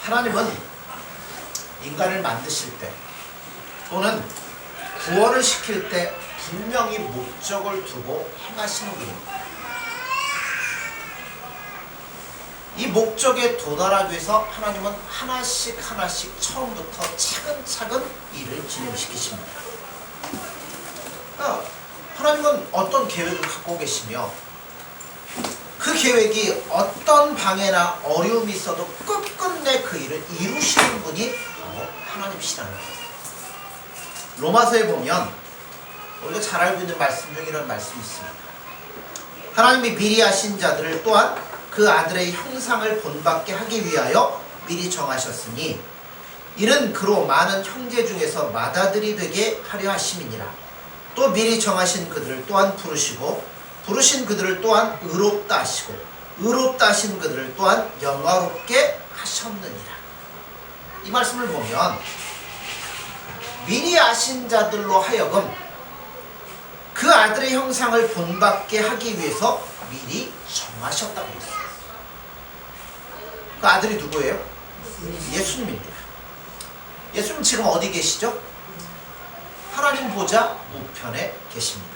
하나님은 인간을 만드실 때 또는 구원을 시킬 때 분명히 목적을 두고 행하시는 분입니다. 이 목적에 도달하기 위해서 하나님은 하나씩 처음부터 차근차근 일을 진행시키십니다. 하나님은 어떤 계획을 갖고 계시며 그 계획이 어떤 방해나 어려움이 있어도 끝끝내 그 일을 이루시는 분이 바로 하나님이시라는 거예요. 로마서에 보면 우리가 잘 알고 있는 말씀 중 이런 말씀이 있습니다. 하나님이 미리 하신 자들을 또한 그 아들의 형상을 본받게 하기 위하여 미리 정하셨으니 이는 그로 많은 형제 중에서 맏아들이 되게 하려 하심이니라. 또 미리 정하신 그들을 또한 부르시고 부르신 그들을 또한 의롭다 하시고 의롭다 하신 그들을 또한 영화롭게 하셨느니라. 이 말씀을 보면 미리 아신 자들로 하여금 그 아들의 형상을 본받게 하기 위해서 미리 정하셨다고 했어요. 그 아들이 누구예요? 예수님입니다. 예수님 지금 어디 계시죠? 하나님 보좌 우편에 계십니다.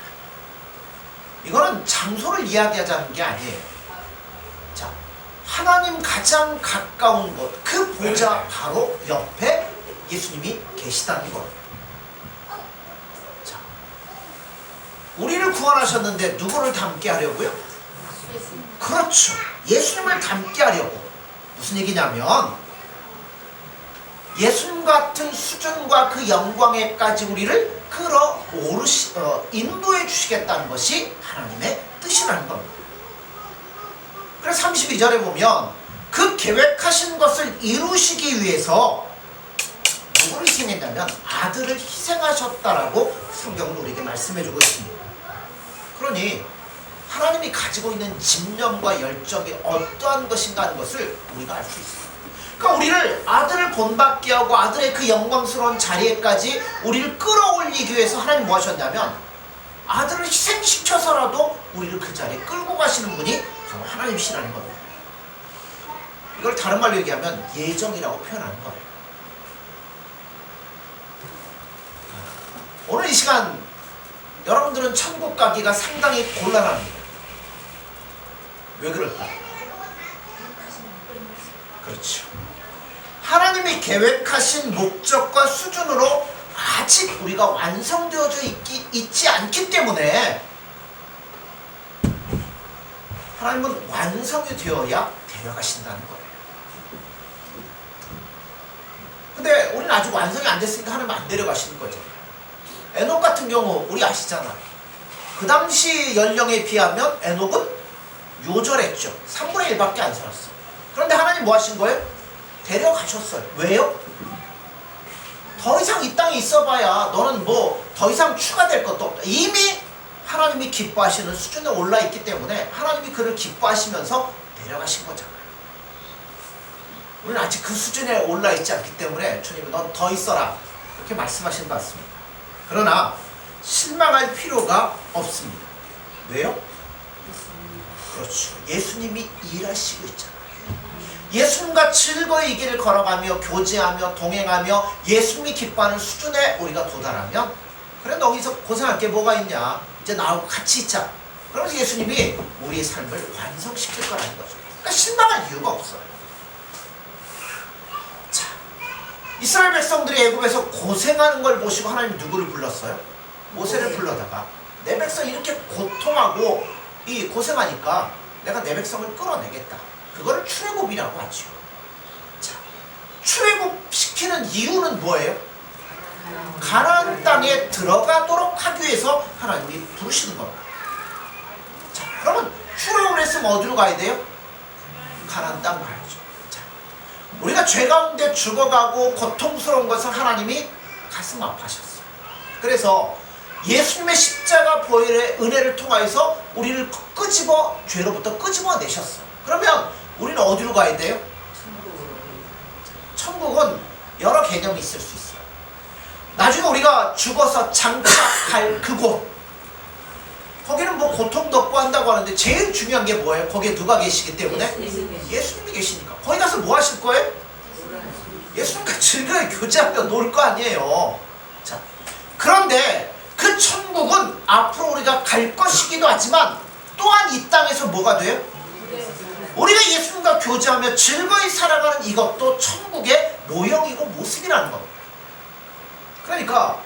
이거는 장소를 이야기하자는 게 아니에요. 자, 하나님 가장 가까운 곳, 그 보좌 바로 옆에 예수님이 계시다는 거예요. 자, 우리를 구원하셨는데 누구를 닮게 하려고요? 그렇죠. 예수님을 닮게 하려고. 무슨 얘기냐면 예수님 같은 수준과 그 영광에까지 우리를 인도해 주시겠다는 것이 하나님의 뜻이라는 겁니다. 그래서 32절에 보면 그 계획하신 것을 이루시기 위해서 누구를 희생했냐면 아들을 희생하셨다라고 성경은 우리에게 말씀해주고 있습니다. 그러니 하나님이 가지고 있는 집념과 열정이 어떠한 것인가 하는 것을 우리가 알 수 있어요. 그러니까 우리를 아들을 본받게 하고 아들의 그 영광스러운 자리에까지 우리를 끌어올리기 위해서 하나님 뭐 하셨냐면 아들을 희생시켜서라도 우리를 그 자리에 끌고 가시는 분이 바로 하나님이시라는 겁니다. 이걸 다른 말로 얘기하면 예정이라고 표현하는 거예요. 오늘 이 시간 여러분들은 천국 가기가 상당히 곤란합니다. 왜 그럴까? 그렇죠. 하나님이 계획하신 목적과 수준으로 아직 우리가 완성되어져 있지 않기 때문에 하나님은 완성이 되어야 데려가신다는 거예요. 근데 우리는 아직 완성이 안 됐으니까 하나님 안 데려가시는 거죠. 에녹 같은 경우 우리 아시잖아요. 그 당시 연령에 비하면 에녹은 요절했죠. 3분의 1밖에 안 살았어요. 그런데 하나님 뭐 하신 거예요? 데려가셨어요. 왜요? 더 이상 이 땅에 있어봐야 너는 뭐 더 이상 추가될 것도 없다. 이미 하나님이 기뻐하시는 수준에 올라 있기 때문에 하나님이 그를 기뻐하시면서 데려가신 거잖아요. 우리는 아직 그 수준에 올라 있지 않기 때문에 주님은 넌 더 있어라 그렇게 말씀하신 것 같습니다. 그러나 실망할 필요가 없습니다. 왜요? 그렇죠. 예수님이 일하시고 있잖아요. 예수님과 즐거이 이 길을 걸어가며 교제하며 동행하며 예수님이 기뻐하는 수준에 우리가 도달하면 그래 너 여기서 고생할 게 뭐가 있냐 이제 나하고 같이 있자. 그러면서 예수님이 우리의 삶을 완성시킬 거라는 거죠. 그러니까 실망할 이유가 없어요. 자, 이스라엘 백성들이 애굽에서 고생하는 걸 보시고 하나님 누구를 불렀어요? 모세를 불러다가 내 백성이 이렇게 고통하고 이 고생하니까 내가 내 백성을 끌어내겠다. 그거를 출애굽이라고 하죠. 자, 출애굽시키는 이유는 뭐예요? 가나안 땅에 들어가도록 하기 위해서 하나님이 부르시는 겁니다. 자, 그러면 출애굽을 했으면 어디로 가야 돼요? 가나안 땅 가야죠. 자, 우리가 죄 가운데 죽어가고 고통스러운 것을 하나님이 가슴 아파하셨어요. 그래서 예수님의 십자가 보혈의 은혜를 통하여서 우리를 죄로부터 끄집어내셨어요. 그러면 우리는 어디로 가야 돼요? 천국은 여러 개념이 있을 수 있어요. 나중에 우리가 죽어서 장착할 그곳, 거기는 뭐 고통도 없고 한다고 하는데 제일 중요한 게 뭐예요? 거기에 누가 계시기 때문에? 예수님이 계시니까. 거기 가서 뭐 하실 거예요? 예수님과 즐거이 교제하며 놀 거 아니에요. 자, 그런데 그 천국은 앞으로 우리가 갈 것이기도 하지만 또한 이 땅에서 뭐가 돼요? 우리가 예수님과 교제하며 즐거이 살아가는 이것도 천국의 모형이고 모습이라는 겁니다. 그러니까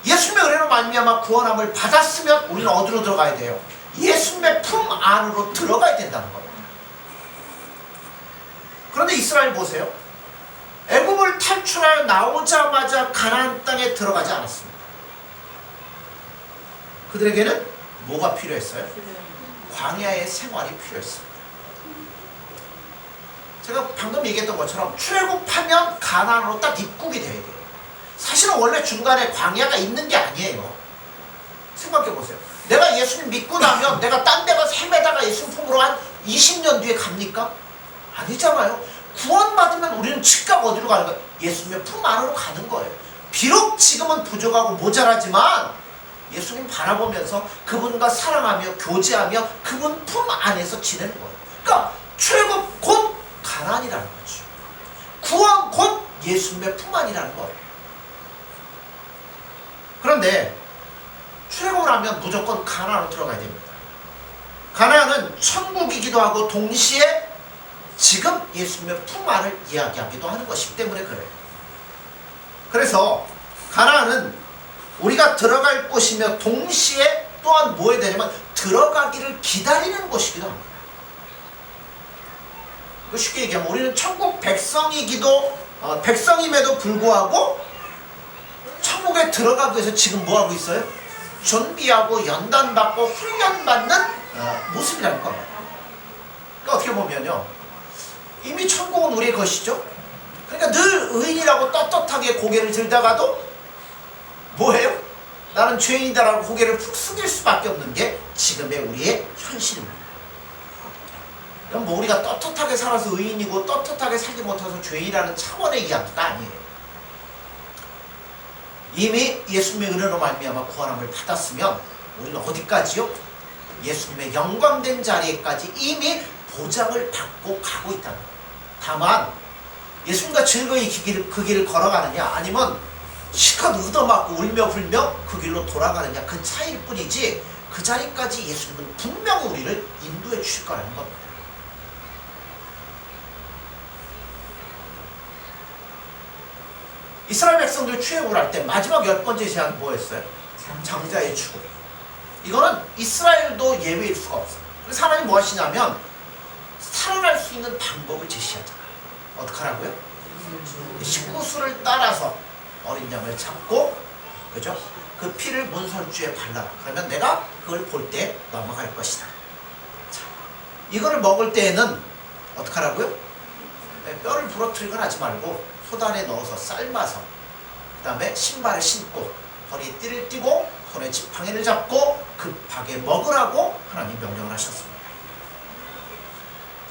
예수님의 은혜로 말미암아 구원함을 받았으면 우리는 어디로 들어가야 돼요? 예수님의 품 안으로 들어가야 된다는 겁니다. 그런데 이스라엘 보세요. 애굽을 탈출하여 나오자마자 가나안 땅에 들어가지 않았습니다. 그들에게는 뭐가 필요했어요? 광야의 생활이 필요했습니다. 제가 방금 얘기했던 것처럼 출애굽하면 가나안으로 딱 입국이 돼야 돼요. 사실은 원래 중간에 광야가 있는 게 아니에요. 생각해 보세요. 내가 예수님 믿고 나면 내가 딴 데 가서 헤매다가 예수님 품으로 한 20년 뒤에 갑니까? 아니잖아요. 구원받으면 우리는 즉각 어디로 가는 거예요? 예수님의 품 안으로 가는 거예요. 비록 지금은 부족하고 모자라지만 예수님 바라보면서 그분과 사랑하며 교제하며 그분 품 안에서 지내는 거예요. 그러니까 출애굽 곧 가나안이라는 거죠. 구원 곧 예수님의 품 안이라는 거예요. 그런데 출애굽을 하면 무조건 가나안으로 들어가야 됩니다. 가나안은 천국이기도 하고 동시에 지금 예수님의 품 안을 이야기하기도 하는 것이기 때문에 그래요. 그래서 가나안은 우리가 들어갈 곳이며 동시에 또한 뭐 해야 되냐면 들어가기를 기다리는 곳이기도 합니다. 쉽게 얘기하면 우리는 천국 백성임에도 불구하고 천국에 들어가기 위해서 지금 뭐하고 있어요? 준비하고 연단받고 훈련받는 모습이라는 겁니다. 그러니까 어떻게 보면요, 이미 천국은 우리의 것이죠. 그러니까 늘 의인이라고 떳떳하게 고개를 들다가도 뭐예요? 나는 죄인이다라고 고개를 푹 숙일 수밖에 없는 게 지금의 우리의 현실입니다. 그럼 뭐 우리가 떳떳하게 살아서 의인이고 떳떳하게 살지 못해서 죄인이라는 차원의 이야기가 아니에요. 이미 예수님의 은혜로 말미암아 구원함을 받았으면 우리는 어디까지요? 예수님의 영광된 자리에까지 이미 보장을 받고 가고 있다는 거예요. 다만 예수님과 즐거이 그 길을 걸어가느냐 아니면 실컷 얻어맞고 울며 불며 그 길로 돌아가느냐 그 차이일 뿐이지 그 자리까지 예수님은 분명히 우리를 인도해 주실 거라는 겁니다. 이스라엘 백성들이 출애굽을 할 때 마지막 10번째 제한 뭐였어요? 장자의 죽음. 이거는 이스라엘도 예외일 수가 없어요. 그래서 하나님 뭐 하시냐면 살아날 수 있는 방법을 제시하잖아요. 어떻게 하라고요? 식구수를 따라서 어린 양을 잡고, 그죠? 그 피를 문설주에 발라. 그러면 내가 그걸 볼 때 넘어갈 것이다. 자, 이거를 먹을 때에는 어떻게 하라고요? 뼈를 부러뜨리거나 하지 말고 소단에 넣어서 삶아서 그 다음에 신발을 신고 허리에 띠를 띠고 손에 지팡이를 잡고 급하게 먹으라고 하나님 명령을 하셨습니다.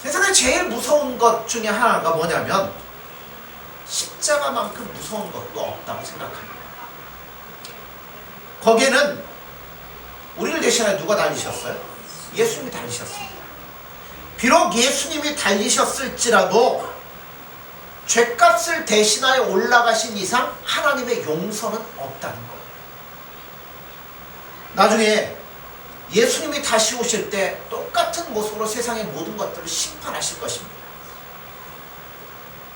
세상에 제일 무서운 것 중에 하나가 뭐냐면 십자가만큼 무서운 것도 없다고 생각합니다. 거기에는 우리를 대신하여 누가 달리셨어요? 예수님이 달리셨습니다. 비록 예수님이 달리셨을지라도 죄값을 대신하여 올라가신 이상 하나님의 용서는 없다는 거예요. 나중에 예수님이 다시 오실 때 똑같은 모습으로 세상의 모든 것들을 심판하실 것입니다.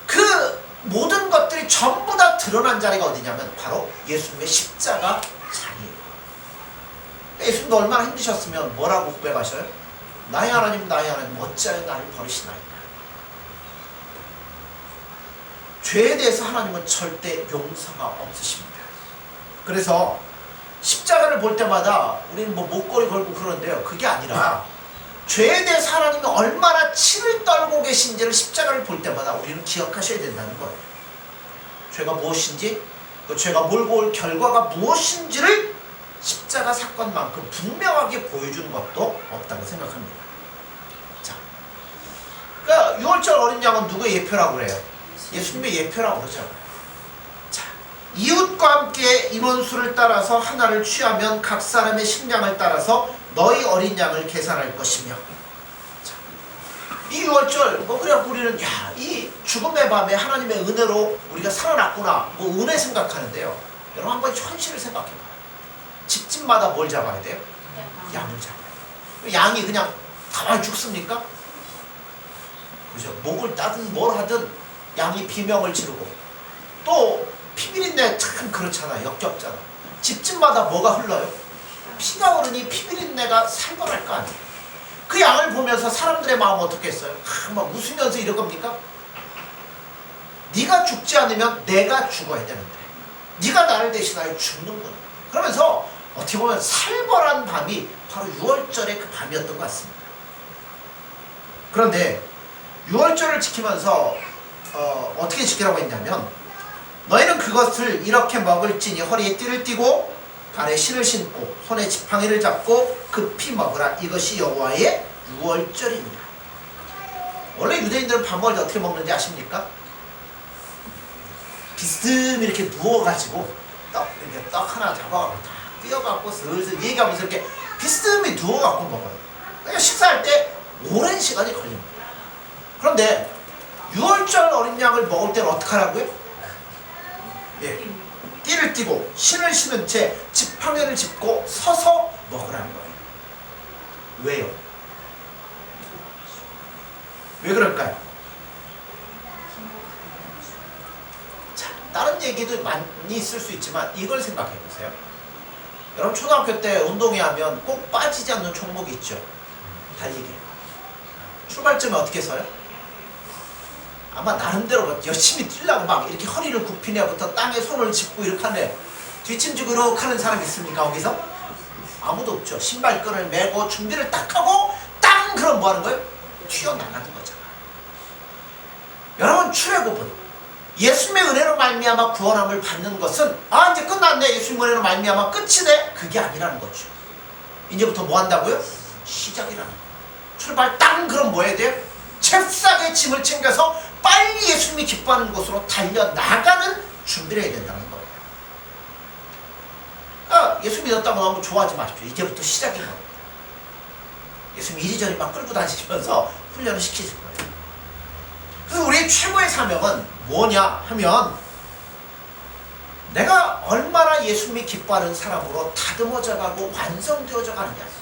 그 모든 것들이 전부 다 드러난 자리가 어디냐면 바로 예수님의 십자가 자리예요. 예수님도 얼마나 힘드셨으면 뭐라고 고백하셔요? 나의 하나님 나의 하나님 어찌하여 나를 버리시나이까. 죄에 대해서 하나님은 절대 용서가 없으십니다. 그래서 십자가를 볼 때마다 우리는 뭐 목걸이 걸고 그러는데요. 그게 아니라 죄에 대해서 하나님이 얼마나 치를 떨고 계신지를 십자가를 볼 때마다 우리는 기억하셔야 된다는 거예요. 죄가 무엇인지, 그 죄가 몰고 올 결과가 무엇인지를 십자가 사건만큼 분명하게 보여주는 것도 없다고 생각합니다. 자, 그러니까 6월절 어린 양은 누구의 예표라고 그래요? 예수님의 예표라고 그러죠. 자, 이웃과 함께 인원수를 따라서 하나를 취하면 각 사람의 식량을 따라서 너희 어린 양을 계산할 것이며. 자, 이 6월절 뭐 그래 우리는 야, 이 죽음의 밤에 하나님의 은혜로 우리가 살아났구나 뭐 은혜 생각하는데요. 여러분 한번 현실을 생각해봐요. 집집마다 뭘 잡아야 돼요? 양을 잡아요. 양이 그냥 가만히 죽습니까? 그죠? 목을 따든 뭘 하든 양이 비명을 지르고 또 피비린내 참 그렇잖아. 역겹잖아. 집집마다 뭐가 흘러요? 피가 흐르니 피비린내가 살벌할 거 아니에요. 그 양을 보면서 사람들의 마음은 어떻게 했어요? 막 웃으면서 이럴 겁니까? 네가 죽지 않으면 내가 죽어야 되는데 네가 나를 대신하여 죽는구나. 그러면서 어떻게 보면 살벌한 밤이 바로 6월절의 그 밤이었던 것 같습니다. 그런데 6월절을 지키면서 어떻게 지키라고 했냐면 너희는 그것을 이렇게 먹을지니 허리에 띠를 띠고 발에 신을 신고 손에 지팡이를 잡고 급히 먹으라. 이것이 여호와의 6월절입니다. 원래 유대인들은 밥 먹을 때 어떻게 먹는지 아십니까? 비스듬히 이렇게 누워가지고 떡 하나 잡아가지고 다 띄어갖고 슬슬 얘기하면서 이렇게 비스듬히 누워갖고 먹어요. 그러니까 식사할 때 오랜 시간이 걸립니다. 그런데 6월절 어린 양을 먹을 때는 어떻게 하라고요? 예, 띠를 띠고 신을 신은 채 지팡이를 짚고 서서 먹으라는 거예요. 왜요? 왜 그럴까요? 자, 다른 얘기도 많이 있을 수 있지만 이걸 생각해 보세요. 여러분 초등학교 때 운동회 하면 꼭 빠지지 않는 종목이 있죠. 달리기. 출발점에 어떻게 서요? 아마 나름대로 열심히 뛰려고 막 이렇게 허리를 굽히냐부터 땅에 손을 짚고 이렇게 하네. 뒷짐지고 이렇게 하는 사람 있습니까 거기서? 아무도 없죠. 신발끈을 매고 준비를 딱 하고 땅! 그럼 뭐 하는 거예요? 튀어나가는 거잖아. 여러분 출애굽은 예수님의 은혜로 말미암아 구원함을 받는 것은 아 이제 끝났네. 예수님의 은혜로 말미암아 끝이네. 그게 아니라는 거죠. 이제부터 뭐 한다고요? 시작이라는 거예요. 출발 땅! 그럼 뭐 해야 돼요? 잽싸게 짐을 챙겨서 빨리 예수님이 기뻐하는 곳으로 달려나가는 준비를 해야 된다는 거예요. 그러니까 예수 믿었다고 너무 좋아하지 마십시오. 이제부터 시작인 겁니다. 예수님 이리저리 막 끌고 다니시면서 훈련을 시키실 거예요. 그래서 우리의 최고의 사명은 뭐냐 하면 내가 얼마나 예수님이 기뻐하는 사람으로 다듬어져 가고 완성되어져 가느냐.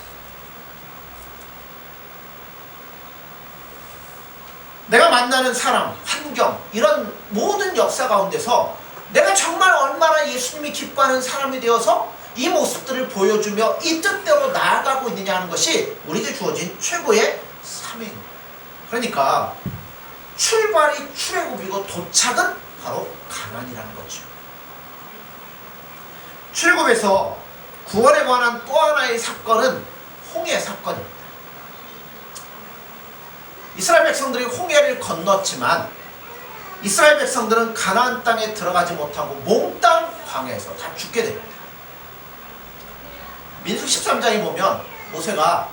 내가 만나는 사람, 환경, 이런 모든 역사 가운데서 내가 정말 얼마나 예수님이 기뻐하는 사람이 되어서 이 모습들을 보여주며 이 뜻대로 나아가고 있느냐 하는 것이 우리에게 주어진 최고의 사명입니다. 그러니까 출발이 출애굽이고 도착은 바로 가나안이라는 거죠. 출애굽에서 구원에 관한 또 하나의 사건은 홍해 사건입니다. 이스라엘 백성들이 홍해를 건넜지만 이스라엘 백성들은 가나안 땅에 들어가지 못하고 몽땅 광야에서 다 죽게 됩니다. 민수기 13장에 보면 모세가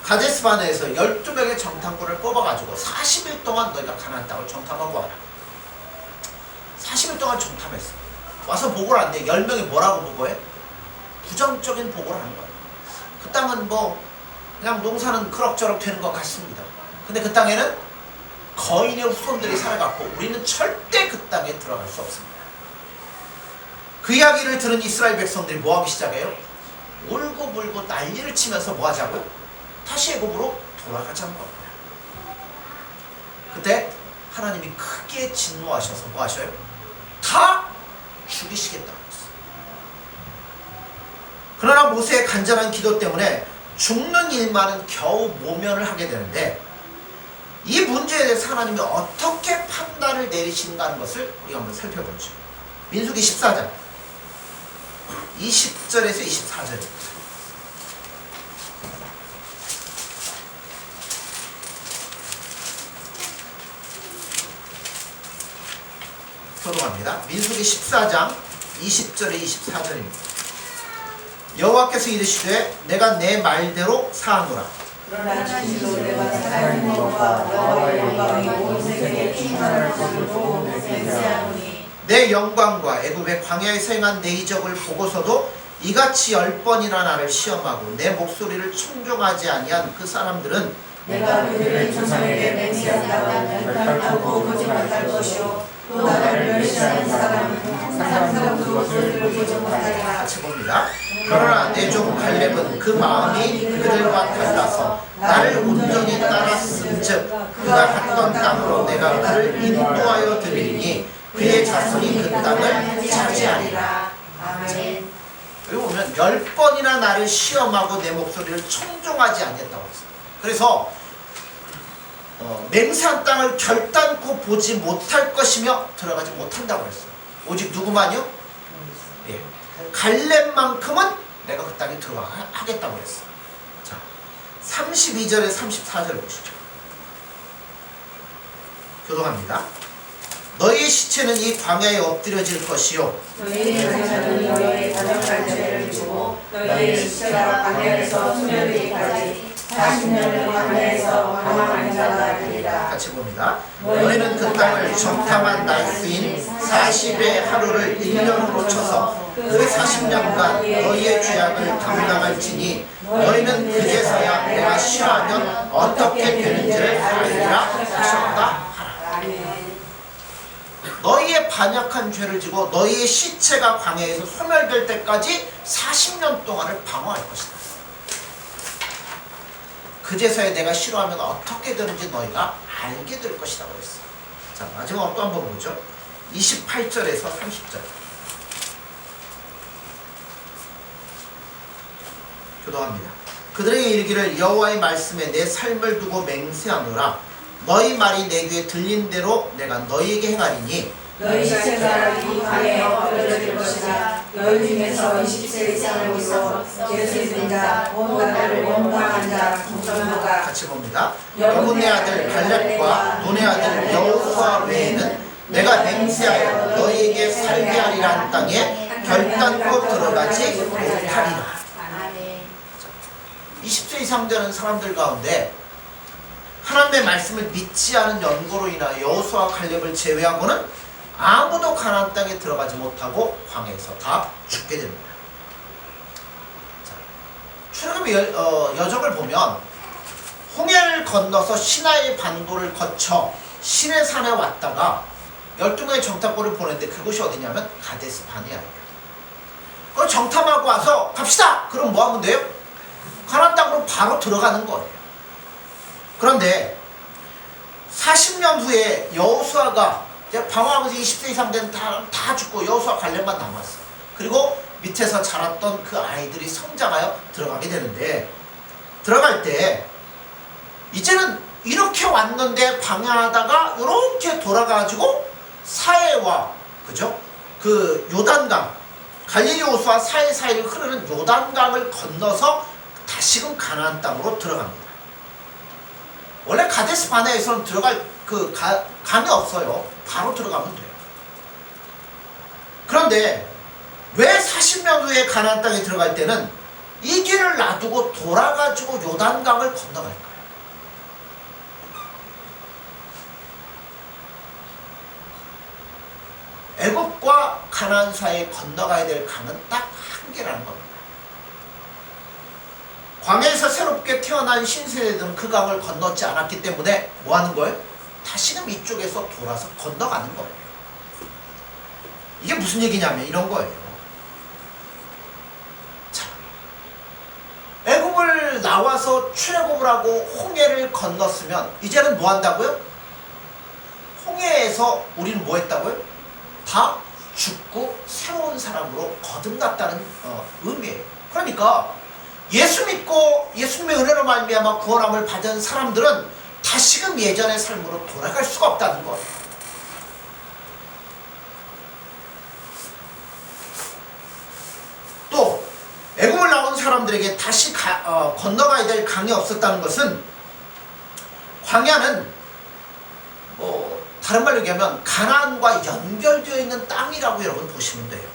가데스바네에서 12명의 정탐꾼을 뽑아가지고 40일 동안 너희가 가나안 땅을 정탐하고 와라. 40일 동안 정탐했어. 와서 보고를 하는데 10명이 뭐라고 보고해? 부정적인 보고를 하는 거예요. 그 땅은 뭐 그냥 농사는 그럭저럭 되는 것 같습니다. 근데 그 땅에는 거인의 후손들이 살아갔고 우리는 절대 그 땅에 들어갈 수 없습니다. 그 이야기를 들은 이스라엘 백성들이 뭐하기 시작해요? 울고불고 난리를 치면서 뭐 하자고요? 다시 애굽으로 돌아가자는 겁니다. 그때 하나님이 크게 진노하셔서 뭐 하셔요? 다 죽이시겠다고 했어요. 그러나 모세의 간절한 기도 때문에 죽는 일만은 겨우 모면을 하게 되는데 이 문제에 대해서 하나님이 어떻게 판단을 내리시는가 하는 것을 우리가 한번 살펴보죠. 민수기 14장 20절에서 24절입니다. 교독합니다. 민수기 14장 20절에 24절입니다. 여호와께서 이르시되 내가 내 말대로 사하노라. 그러나 진실로 내가 살아있는 것과 여호와의 영광이 온 세계에 충만을 거두고 맹세하노니 내 영광과 애굽의 광야에서 행한 내 이적을 보고서도 이같이 10번이나 나를 시험하고 내 목소리를 청종하지 아니한 그 사람들은 내가 그들의 조상에게 맹세한 땅은 결단코 보지 못할 것이요 또 나를 멸시하는 사람은 항상 그것을 보지 못하리라. 같이 봅니다. 그러나 내 종 갈렙은 그 마음이 그들과 달라서 나를 온전히 따랐음즉 그가 갔던 땅으로 내가 그를 인도하여 드리니 그의 자손이 그 땅을 차지하리라. 아멘. 여기 보면 10번이나 나를 시험하고 내 목소리를 청종하지 않겠다고 했어요. 그래서 맹세한 땅을 결단코 보지 못할 것이며 들어가지 못한다고 했어요. 오직 누구만요? 예. 갈렙만큼은 내가 그 땅에 들어가겠다고 했어요. 자, 32절에 34절 보시죠. 교독합니다. 너희의 시체는 이 광야에 엎드려질 것이요 너희의 자녀는 너희의 가정할 죄를 주고 너희의 시체가 광야에서 소멸되기까지 40년을 광야에서 방황한 자가 되리라. 같이 봅니다. 너희는 그 땅을 정탐한 날수인 40의 하루를 1년으로 쳐서 그 40년간 너희의 죄악을 감당할지니 너희는 그제서야 내가 싫어하면 어떻게 되는지를 알리라 하셨다. 너희의 반역한 죄를 지고 너희의 시체가 광야에서 소멸될 때까지 40년 동안을 방어할 것이다. 그제서야 내가 싫어하면 어떻게 되는지 너희가 알게 될 것이라고 했어요. 자, 마지막으로 또 한번 보죠. 28절에서 30절. 교도합니다. 그들에게 이르기를 여호와의 말씀에 내 삶을 두고 맹세하노라. 너희 말이 내 귀에 들린 대로 내가 너희에게 행하리니 너희 시체가 이 광야에 엎드려질 것이라. 너희 중에서 20세 이상을 보고 예수의 자 온갖을 원망한 자 전부가 같이 봅니다. 여분의 아들 갈렙과 눈의 아들 여호수아 외에는 내가 맹세하여 너희에게 살게 하리라는 땅에 결단코 들어가지 못하리라. 20세 이상 되는 사람들 가운데 하나님의 말씀을 믿지 않은 연고로 인하여 여호수아와 갈렙을 제외하고는 아무도 가나안 땅에 들어가지 못하고 광야에서 다 죽게 됩니다. 자, 출애굽의 여정을 보면 홍해를 건너서 시나이 반도를 거쳐 시내산에 왔다가 12명의 정탐꾼을 보냈는데 그곳이 어디냐면 가데스 바네아예요. 그걸 정탐하고 와서 갑시다! 그럼 뭐 하면 돼요? 가나안 땅으로 바로 들어가는 거예요. 그런데 40년 후에 여호수아가 방황하면서 20세 이상 된 다 죽고 여호수아 갈렙만 남았어요. 그리고 밑에서 자랐던 그 아이들이 성장하여 들어가게 되는데 들어갈 때 이제는 이렇게 왔는데 광야하다가 이렇게 돌아가지고 사해와 그죠? 그 요단강 갈릴리 호수와 사해 사이를 흐르는 요단강을 건너서 다시금 가나안 땅으로 들어갑니다. 원래 가데스 바네아에서는 들어갈 그 강이 없어요. 바로 들어가면 돼요. 그런데 왜 40년 후에 가나안 땅에 들어갈 때는 이 길을 놔두고 돌아가지고 요단강을 건너갈까요? 애굽과 가나안 사이에 건너가야 될 강은 딱 한 개라는 겁니다. 광야에서 새롭게 태어난 신세대들은 그 강을 건넜지 않았기 때문에 뭐 하는 거예요? 다시금 이쪽에서 돌아서 건너가는 거예요. 이게 무슨 얘기냐면 이런 거예요. 자, 애굽을 나와서 출애굽을 하고 홍해를 건넜으면 이제는 뭐 한다고요? 홍해에서 우리는 뭐 했다고요? 다 죽고 새로운 사람으로 거듭났다는 의미예요. 그러니까 예수 믿고 예수님의 은혜로 말미암아 구원함을 받은 사람들은 다시금 예전의 삶으로 돌아갈 수가 없다는 거예요. 또 애굽을 나온 사람들에게 다시 건너가야 될 강이 없었다는 것은 광야는 다른 말로 얘기하면 가나안과 연결되어 있는 땅이라고 여러분 보시면 돼요.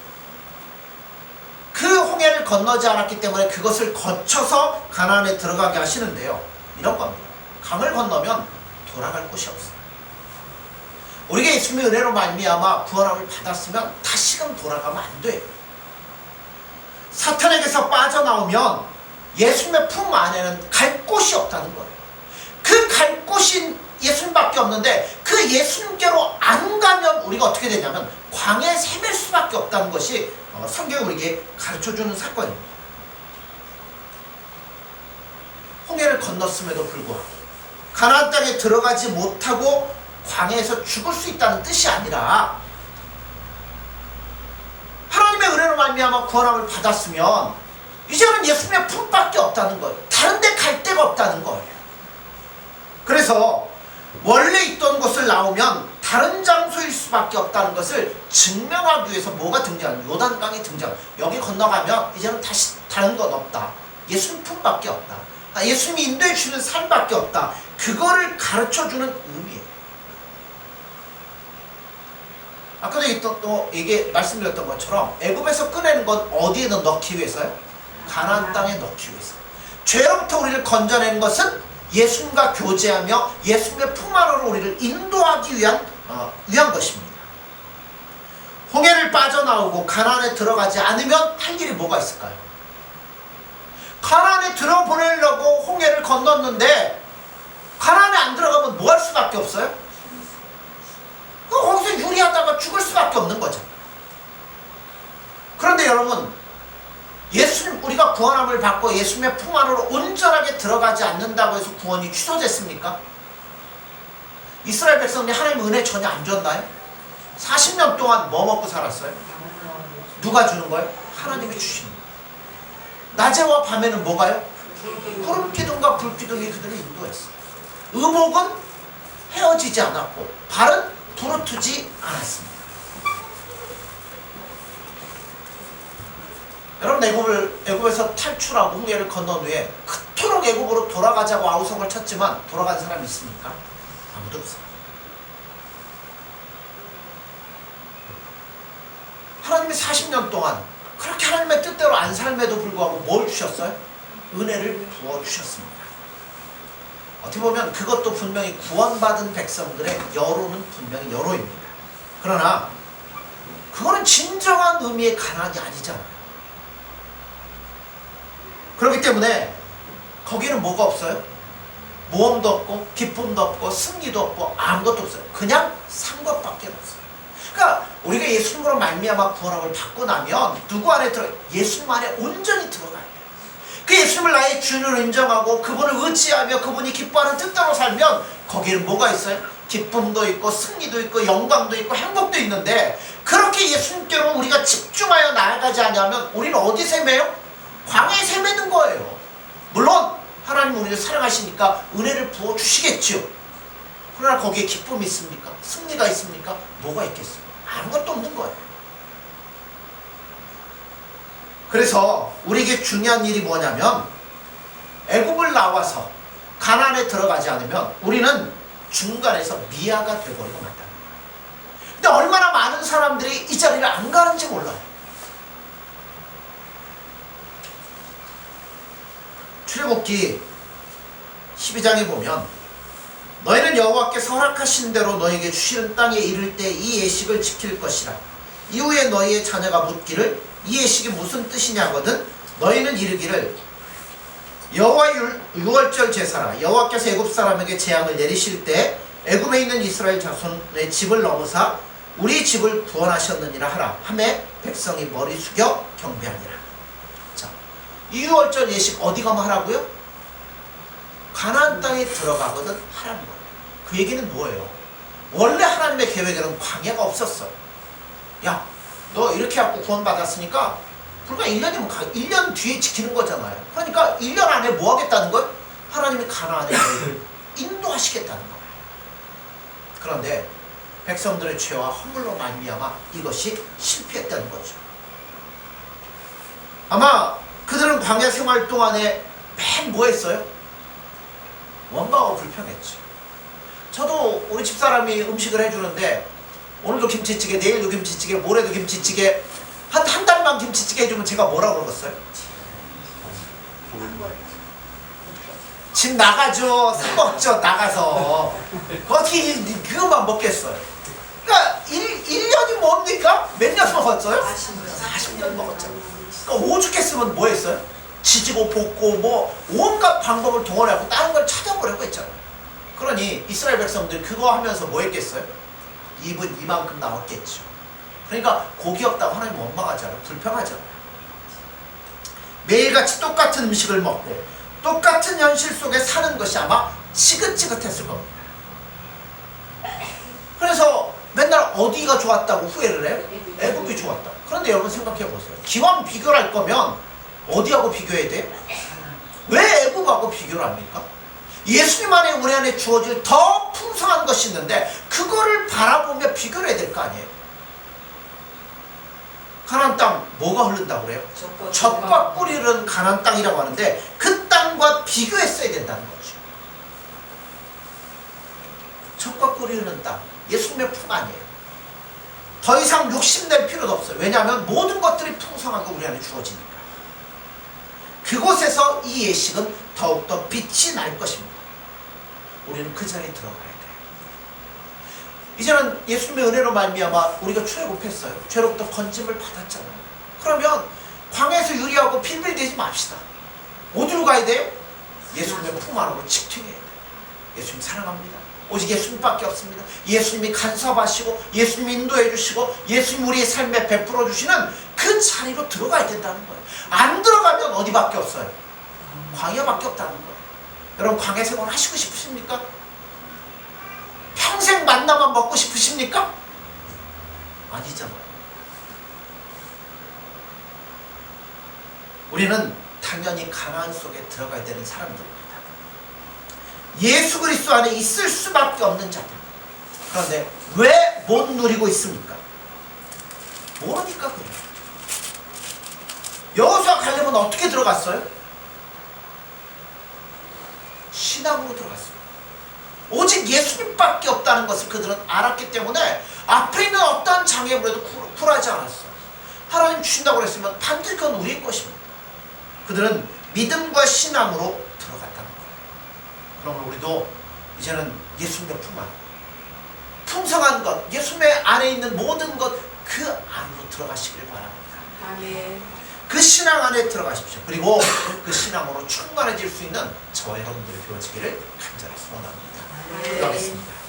그 홍해를 건너지 않았기 때문에 그것을 거쳐서 가나안에 들어가게 하시는데요. 이런 겁니다. 강을 건너면 돌아갈 곳이 없어요. 우리가 예수님의 은혜로 말미암아 구원함을 받았으면 다시금 돌아가면 안 돼요. 사탄에게서 빠져나오면 예수님의 품 안에는 갈 곳이 없다는 거예요. 그 곳이 예수님밖에 없는데 그 예수님께로 안 가면 우리가 어떻게 되냐면 광야에 헤맬 수밖에 없다는 것이 성경이 우리에게 가르쳐주는 사건입니다. 홍해를 건넜음에도 불구하고 가나안 땅에 들어가지 못하고 광야에서 죽을 수 있다는 뜻이 아니라 하나님의 은혜로 말미암아 구원함을 받았으면 이제는 예수님의 품밖에 없다는 거예요. 다른 데 갈 데가 없다는 거예요. 그래서 원래 있던 곳을 나오면 다른 장소일 수밖에 없다는 것을 증명하기 위해서 뭐가 등장하는 요단강이 등장. 여기 건너가면 이제는 다시 다른 건 없다. 예수님 품밖에 없다. 예수님이 인도해 주시는 삶밖에 없다. 그거를 가르쳐주는 의미예요. 아까도 또 이게 말씀드렸던 것처럼 애굽에서 꺼내는 건 어디에 넣기 위해서요? 가나안 땅에 넣기 위해서. 죄로부터 우리를 건져내는 것은 예수님과 교제하며 예수님의 품 안으로 우리를 인도하기 위한 것입니다. 홍해를 빠져나오고 가나안에 들어가지 않으면 할 일이 뭐가 있을까요? 가나안에 들어보내려고 홍해를 건넜는데 가나안에 안 들어가면 뭐 할 수밖에 없어요? 거기서 유리하다가 죽을 수밖에 없는 거죠. 그런데 여러분, 예수님, 우리가 구원함을 받고 예수님의 품 안으로 온전하게 들어가지 않는다고 해서 구원이 취소됐습니까? 이스라엘 백성들이 하나님의 은혜 전혀 안 줬나요? 40년 동안 뭐 먹고 살았어요? 누가 주는 거예요? 하나님이 주시는 거예요. 낮에와 밤에는 뭐가요? 구름 기둥과 불 기둥이 그들을 인도했어요. 의복은 헤어지지 않았고 발은 부르트지 않았습니다. 여러분, 애굽에서 탈출하고 홍해를 건넌 후에 그토록 애굽으로 돌아가자고 아우성을 쳤지만 돌아간 사람이 있습니까? 아무도 없어요. 하나님이 40년 동안 그렇게 하나님의 뜻대로 안 삶에도 불구하고 뭘 주셨어요? 은혜를 부어주셨습니다. 어떻게 보면 그것도 분명히 구원받은 백성들의 여로는 분명히 여로입니다. 그러나 그거는 진정한 의미의 가난이 아니잖아요. 그렇기 때문에 거기는 뭐가 없어요? 모험도 없고 기쁨도 없고 승리도 없고 아무것도 없어요. 그냥 산 것밖에 없어요. 그러니까 우리가 예수님으로 말미암아 구원함을 받고 나면 누구 안에 예수님 안에 온전히 들어가야 돼요. 그 예수님을 나의 주인으로 인정하고 그분을 의지하며 그분이 기뻐하는 뜻대로 살면 거기에는 뭐가 있어요? 기쁨도 있고 승리도 있고 영광도 있고 행복도 있는데 그렇게 예수님께로 우리가 집중하여 나아가지 않으면 우리는 어디서 헤매요? 광야에 헤매는 거예요. 물론 하나님 우리를 사랑하시니까 은혜를 부어주시겠죠. 그러나 거기에 기쁨이 있습니까? 승리가 있습니까? 뭐가 있겠어요? 아무것도 없는 거예요. 그래서 우리에게 중요한 일이 뭐냐면 애굽을 나와서 가나안에 들어가지 않으면 우리는 중간에서 미아가 되어버리고 말다. 근데 얼마나 많은 사람들이 이 자리를 안 가는지 몰라요. 출애굽기 12장에 보면 너희는 여호와께서 허락하신 대로 너희에게 주시는 땅에 이를 때 이 예식을 지킬 것이라. 이후에 너희의 자녀가 묻기를 이 예식이 무슨 뜻이냐거든 너희는 이르기를 여호와 유월절 제사라. 여호와께서 애굽 사람에게 재앙을 내리실 때 애굽에 있는 이스라엘 자손의 집을 넘으사 우리 집을 구원하셨느니라 하라. 하매 백성이 머리 숙여 경배하니라. 자, 이 유월절 예식 어디 가면 하라고요? 가나안 땅에 들어가거든 하라는 거예요. 그 얘기는 뭐예요? 원래 하나님의 계획에는 광야가 없었어요. 야, 너 이렇게 하고 구원받았으니까 불과 1년이면 1년 뒤에 지키는 거잖아요. 그러니까 1년 안에 뭐 하겠다는 거예요? 하나님이 가나안의 계획을 인도하시겠다는 거예요. 그런데 백성들의 죄와 허물로 말미암아 이것이 실패했다는 거죠. 아마 그들은 광야 생활 동안에 맨 뭐 했어요? 원망하고 불평했죠. 저도 우리 집사람이 음식을 해주는데 오늘도 김치찌개, 내일도 김치찌개, 모레도 김치찌개, 한 달만 김치찌개 해주면 제가 뭐라고 그러겠어요? 집 나가죠. 사 먹죠. 나가서 어떻게 그것만 먹겠어요. 그러니까 1년이 뭡니까? 몇 년 먹었어요? 40년 먹었잖아요. 그러니까 오죽했으면 뭐 했어요? 지지고 볶고 뭐 온갖 방법을 동원하고 다른 걸 찾아보려고 했잖아요. 그러니 이스라엘 백성들 그거 하면서 뭐 했겠어요? 입은 이만큼 나왔겠죠. 그러니까 고기 없다고 하나님 원망하잖아요. 불평하잖아요. 매일같이 똑같은 음식을 먹고 똑같은 현실 속에 사는 것이 아마 지긋지긋했을 겁니다. 그래서 맨날 어디가 좋았다고 후회를 해요? 애굽이 좋았다. 그런데 여러분 생각해 보세요. 기왕 비교를 할 거면 어디하고 비교해야 돼요? 왜 애굽하고 비교를 합니까? 예수님 안에 우리 안에 주어질 더 풍성한 것이 있는데 그거를 바라보며 비교를 해야 될 거 아니에요? 가나안 땅 뭐가 흐른다고 그래요? 젖과 꿀이 흐르는 가나안 땅이라고 하는데 그 땅과 비교했어야 된다는 거죠. 젖과 꿀이 흐르는 땅, 예수님의 품 아니에요. 더 이상 욕심낼 필요도 없어요. 왜냐하면 모든 것들이 풍성한 거 우리 안에 주어지니까. 그곳에서 이 예식은 더욱더 빛이 날 것입니다. 우리는 그 자리에 들어가야 돼요. 이제는 예수님의 은혜로 말미암아 우리가 출애굽했어요. 죄로부터 건짐을 받았잖아요. 그러면 광야에서 유리하고 필빌대지 맙시다. 어디로 가야 돼요? 예수님의 품 안으로 직행해야 돼요. 예수님 사랑합니다. 오직 예수님밖에 없습니다. 예수님이 간섭하시고 예수님이 인도해 주시고 예수님 우리의 삶에 베풀어 주시는 그 자리로 들어가야 된다는 거예요. 안 들어가면 어디밖에 없어요? 광야밖에 없다는 거예요. 여러분 광야 생활 하시고 싶으십니까? 평생 만나만 먹고 싶으십니까? 아니잖아요. 우리는 당연히 가나안 속에 들어가야 되는 사람들입니다. 예수 그리스도 안에 있을 수밖에 없는 자들. 그런데 왜 못 누리고 있습니까? 모르니까 그래요. 여호수아 갈렙은 어떻게 들어갔어요? 신앙으로 들어갔어요. 오직 예수님밖에 없다는 것을 그들은 알았기 때문에 앞에 있는 어떠한 장애물에도 굴하지 않았어요. 하나님 주신다고 그랬으면 반드시 그건 우리의 것입니다. 그들은 믿음과 신앙으로 들어갔다는 거예요. 그러면 우리도 이제는 예수님의 품 안, 풍성한 것, 예수님의 안에 있는 모든 것 그 안으로 들어가시길 바랍니다. 아멘. 그 신앙 안에 들어가십시오. 그리고 그 신앙으로 충만해질 수 있는 저와 여러분들이 되어지기를 간절히 소원합니다. 기도하겠습니다.